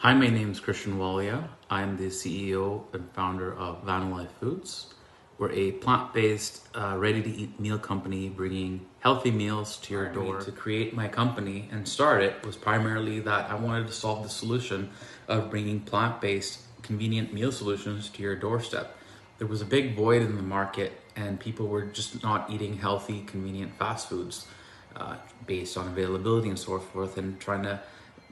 Hi, my name is Krishan Walia. I'm the CEO and founder of Walia Foods. We're a plant-based, ready-to-eat meal company bringing healthy meals to your door. To create my company and start it was primarily that I wanted to solve the solution of bringing plant-based, convenient meal solutions to your doorstep. There was a big void in the market and people were just not eating healthy, convenient fast foods based on availability and so forth, and trying to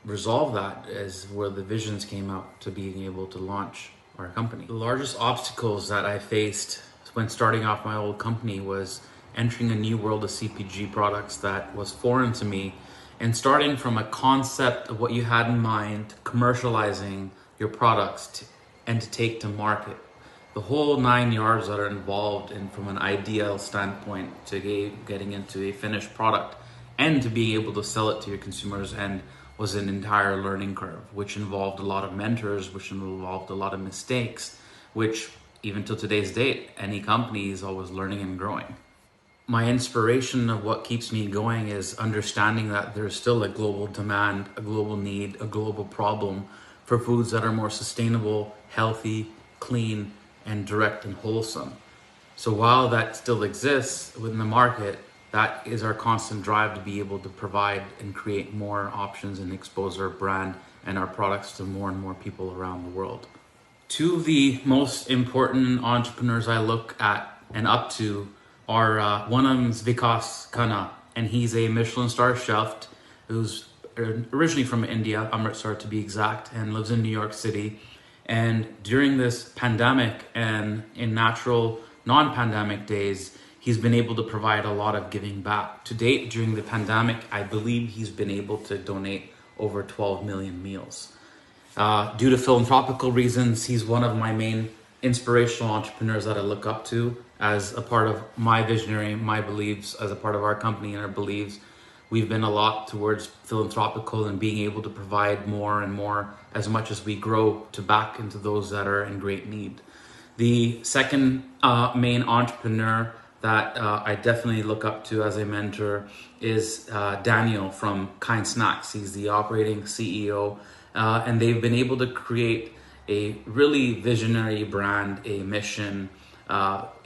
resolve that is where the visions came out to being able to launch our company. The largest obstacles that I faced when starting off my old company was entering a new world of CPG products that was foreign to me, and starting from a concept of what you had in mind, commercializing your products and to take to market. The whole 9 yards that are involved in from an ideal standpoint to getting into a finished product and to being able to sell it to your consumers and was an entire learning curve, which involved a lot of mentors, which involved a lot of mistakes, which even till today's date, any company is always learning and growing. My inspiration of what keeps me going is understanding that there's still a global demand, a global need, a global problem for foods that are more sustainable, healthy, clean, and direct and wholesome. So while that still exists within the market, that is our constant drive to be able to provide and create more options and expose our brand and our products to more and more people around the world. Two of the most important entrepreneurs I look at and up to are one of them is Vikas Khanna, and he's a Michelin star chef who's originally from India, Amritsar to be exact, and lives in New York City. And during this pandemic and in natural non-pandemic days, he's been able to provide a lot of giving back. To date, during the pandemic, I believe he's been able to donate over 12 million meals. Due to philanthropical reasons, he's one of my main inspirational entrepreneurs that I look up to as a part of my visionary, my beliefs, as a part of our company and our beliefs. We've been a lot towards philanthropical and being able to provide more and more as much as we grow to back into those that are in great need. The second main entrepreneur that I definitely look up to as a mentor is Daniel from Kind Snacks. He's the operating CEO, and they've been able to create a really visionary brand, a mission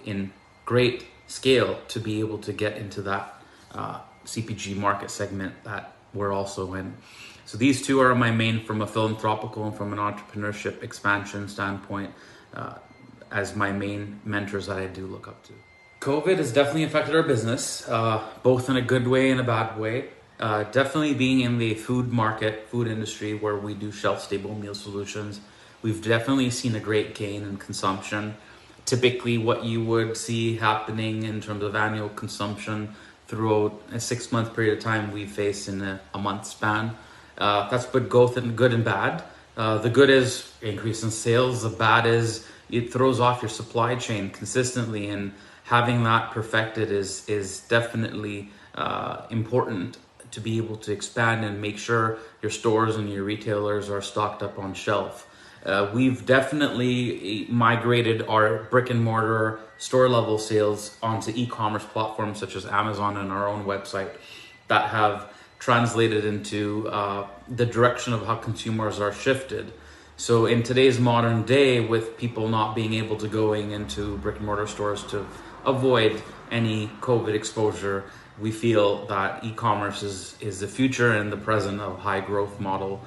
in great scale to be able to get into that CPG market segment that we're also in. So these two are my main from a philanthropical and from an entrepreneurship expansion standpoint as my main mentors that I do look up to. COVID has definitely affected our business, both in a good way and a bad way. Definitely being in the food market, food industry, where we do shelf-stable meal solutions, we've definitely seen a great gain in consumption. Typically what you would see happening in terms of annual consumption throughout a 6-month period of time, we face in a month span. That's both good and bad. The good is increase in sales. The bad is it throws off your supply chain consistently, and having that perfected is definitely important to be able to expand and make sure your stores and your retailers are stocked up on shelf. We've definitely migrated our brick and mortar store level sales onto e-commerce platforms such as Amazon and our own website that have translated into the direction of how consumers are shifted. So in today's modern day, with people not being able to going into brick and mortar stores to avoid any COVID exposure, we feel that e-commerce is the future and the present of high growth model,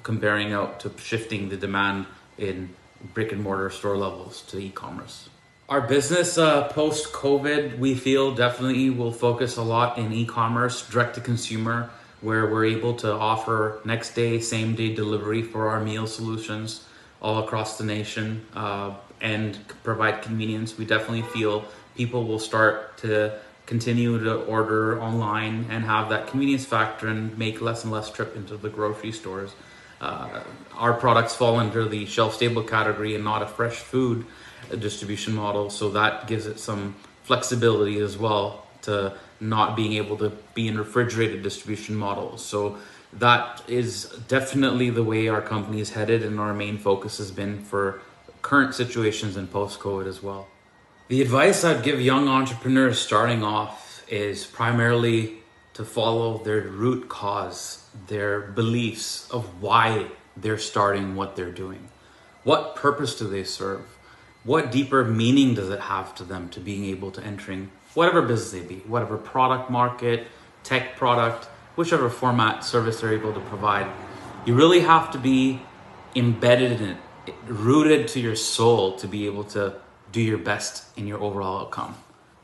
comparing out to shifting the demand in brick and mortar store levels to e-commerce. Our business post COVID, we feel definitely will focus a lot in e-commerce, direct to consumer, where we're able to offer next day, same day delivery for our meal solutions all across the nation and provide convenience. We definitely feel people will start to continue to order online and have that convenience factor and make less and less trip into the grocery stores. Our products fall under the shelf-stable category and not a fresh food distribution model, so that gives it some flexibility as well to not being able to be in refrigerated distribution models. So that is definitely the way our company is headed, and our main focus has been for current situations and post-COVID as well. The advice I'd give young entrepreneurs starting off is primarily to follow their root cause, their beliefs of why they're starting what they're doing? What purpose do they serve? What deeper meaning does it have to them to being able to entering whatever business they be, whatever product, market, tech product, whichever format, service they're able to provide? You really have to be embedded in it, rooted to your soul to be able to do your best in your overall outcome.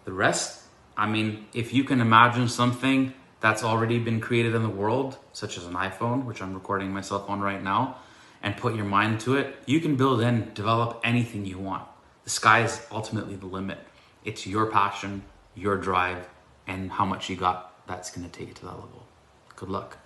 The rest, I mean, if you can imagine something that's already been created in the world, such as an iPhone, which I'm recording myself on right now, and put your mind to it, you can build and develop anything you want. The sky is ultimately the limit. It's your passion, your drive, and how much you got that's going to take you to that level. Good luck.